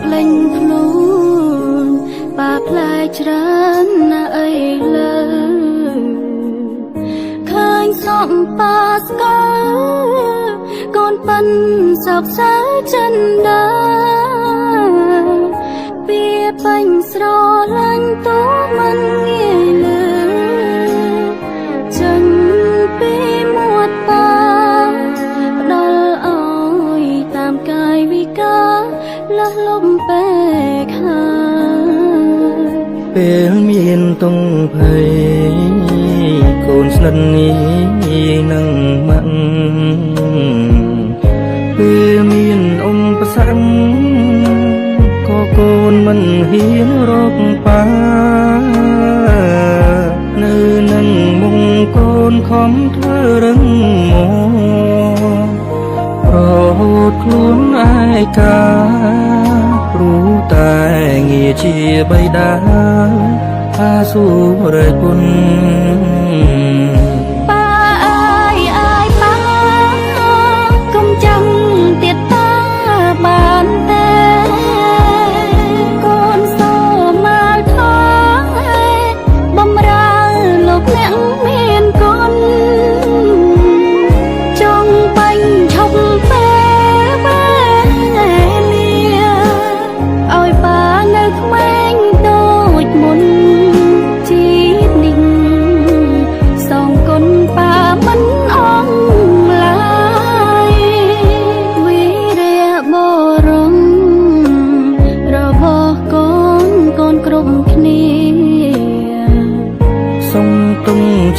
ក្លែងខ្លួនបាផ្លែច្រើនណាអីលើឃើញសំបាស្គាល់កូនប៉ិនសោកសៅចិនដាវាពេញស្រឡាញ់តួមិនងាយលើចេញពីមាត់បាផ្ដល់អោយតាមកាយវិការលះលំពេកហើយពេលមានទងភ័យកូនស្និទ្ធនេះនឹងម៉ាក់ពេលមានឧបសគ្គក៏កូនមិនហ៊ានរកប៉ានៅនឹងមុខកូនខំធ្វើរឹងមកប្រហូតខ្លួនឯកាព្រោះតែងារជាបិតាអាសុរគុណ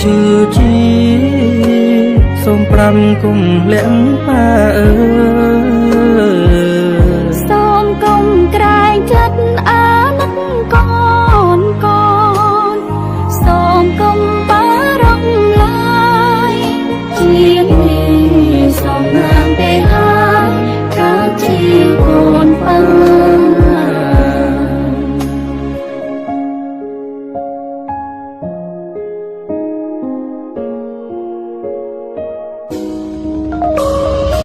ជឿជាសូមប្រាំគុំលាក់ប៉ាអើ